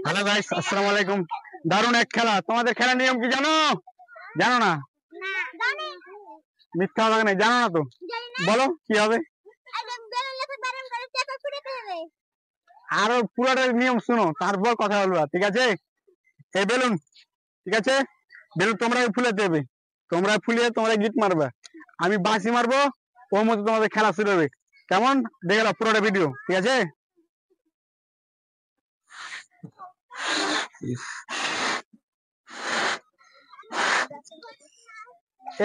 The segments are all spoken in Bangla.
হ্যালো গাইস, আসসালামু আলাইকুম। দারুণ এক খেলা। তোমাদের খেলার নিয়ম কি জানো? জানো না? মিথ্যা হবে না, জানো না তো? বলো কি হবে। আরো পুরোটা নিয়ম শুনো, তারপর কথা বলবা, ঠিক আছে? এই বেলুন, ঠিক আছে? বেলুন তোমরা ফুলে দেবে, তোমরা ফুলিয়ে তোমরা গিট মারবা, আমি বাঁশি মারবো, ওর মধ্যে তোমাদের খেলা শুরু হবে। কেমন? দেখে নাও পুরোটা ভিডিও, ঠিক আছে?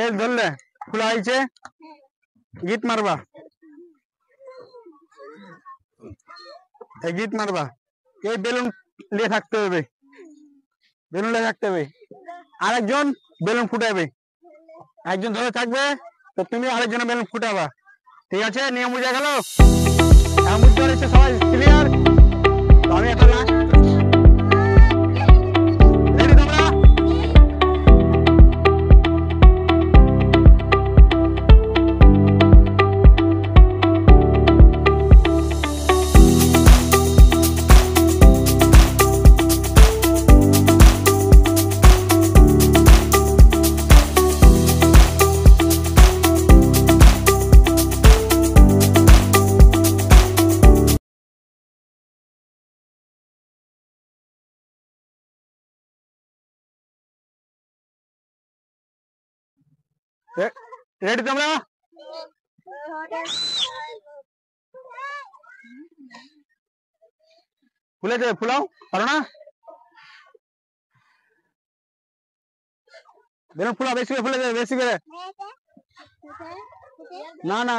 এই ধরলে খোলা হয়েছে, গিট মারবা, এই গিট মারবা, এই বেলুন নিয়ে থাকতে হবে, বেলুন নিয়ে থাকতে হবে। আরেকজন বেলুন ফুটাবে, একজন ধরে থাকবে, তো তুমি আরেকজনের বেলুন ফুটাবা, ঠিক আছে? নিয়ম বুঝা গেল? বুঝতে পারছো সবাই? ক্লিয়ার? আমি একটা লাস্ট, রেডি তোমরা? রেডি তোমরা? ফুলে দেবে, ফুলাও, পারো না? বেলুন ফুলাও, বেশি করে ফুলে দেবে, বেশি করে। না না,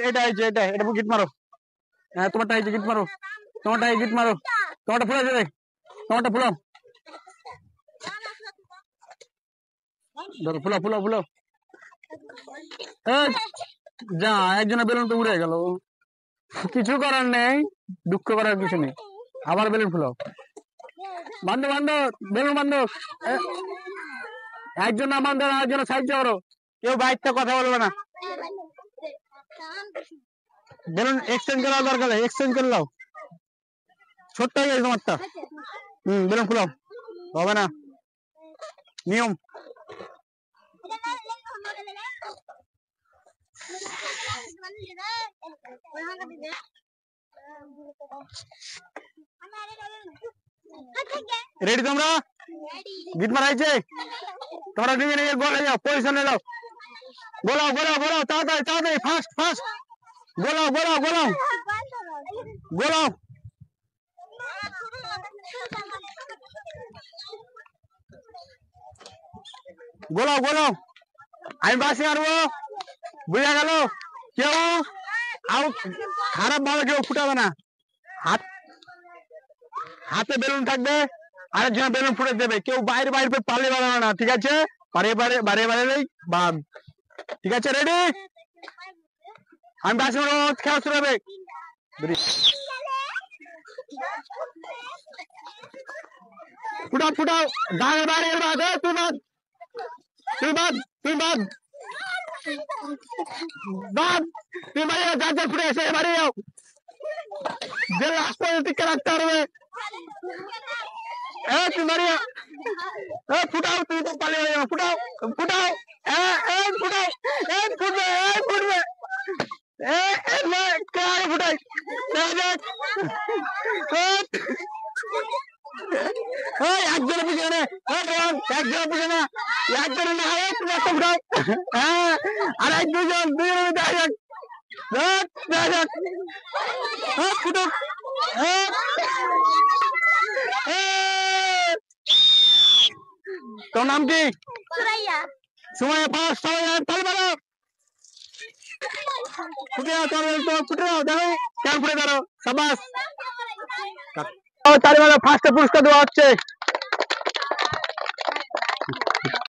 এটা হয়েছে, এটা এটা গিট মারো। হ্যাঁ, তোমারটা হয়েছে, গিট মারো, তোমারটা গিট মারো, তোমারটা ফুলে দেবে, তোমারটা ফুলাও, ধরো ফুলাও ফুলাও ফুলাও। যা, একজনের বেলুন তো উড়ে গেল, কিছু করার নেই, দুঃখ করার কিছু নেই। আবার বেলুন ফুলাও, বান্ধব বান্ধব, বেলুন বান্ধব, একজন না বান্ধব, আরেকজন সাহায্য করো, কেউ বাইরটা কথা বলবে না। বেলুন এক্সচেঞ্জ করার দরকার নেই, এক্সচেঞ্জ করে নাও, ছোট্ট হয়ে গেছে তোমারটা। বেলুন ফুলাও, হবে না, নিয়ম। রেডি তোমরা? গিট মারাইছে, তোমরা নিয়ে নিয়ে গোল হয়ে যাও, পজিশনে যাও, গোলাও গোলাও গোলাও, তাড়াতাড়ি তাড়াতাড়ি, ফাস্ট ফাস্ট, গোলাও গোলাও গোলাও গোলাও। গোলাও গোলাও, আমি বাসি মারবো, বুঝা গেল? কেউ খারাপ ভাবে কেউ ফুটাবে না, হাতে বেলুন থাকবে, আরেকজন বেলুন ফুটে দেবে, কেউ বাইরে বাইরে পালে বাড়াবে না, ঠিক আছে? বারে বারে বারে বারে বাদ, ঠিক আছে? রেডি? আমি বাসি মারবো, খেলা শুরু হবে। ফুটাও ফুটাও, দাঁড়ে বাইরে বাদ, তুই বাদ, তুই বাদ, তুই বাদ, বাদ, তুই বাড়ি যাও, যার যার ফুটে এসে বাড়ি যাও, যে লাস্ট পর্যন্ত টিকে রাখতে পারবে। তুই বাড়ি যাও, ফুটাও, তুমি তো পালিয়ে যাও, ফুটাও ফুটাও, ফুটাও, ফুটবে, ফুটবে, ফুটাই, একজনের পিছনে, একজনের পিছনে, একজনের না হয় তুমি একটা ফুটাও, আর এক দুজন, দুজনের দেখা যাক, দেখা যাক, ফুটো, তোর নাম কি? সুমাইয়া। ফার্স্ট, সবাই তালি মারো, ফুটে যাও, ফুটে যাও, দেখো কেমন ফুটে, ধরো, সাবাস, তালি মারো, ফার্স্টে পুরস্কার দেওয়া হচ্ছে।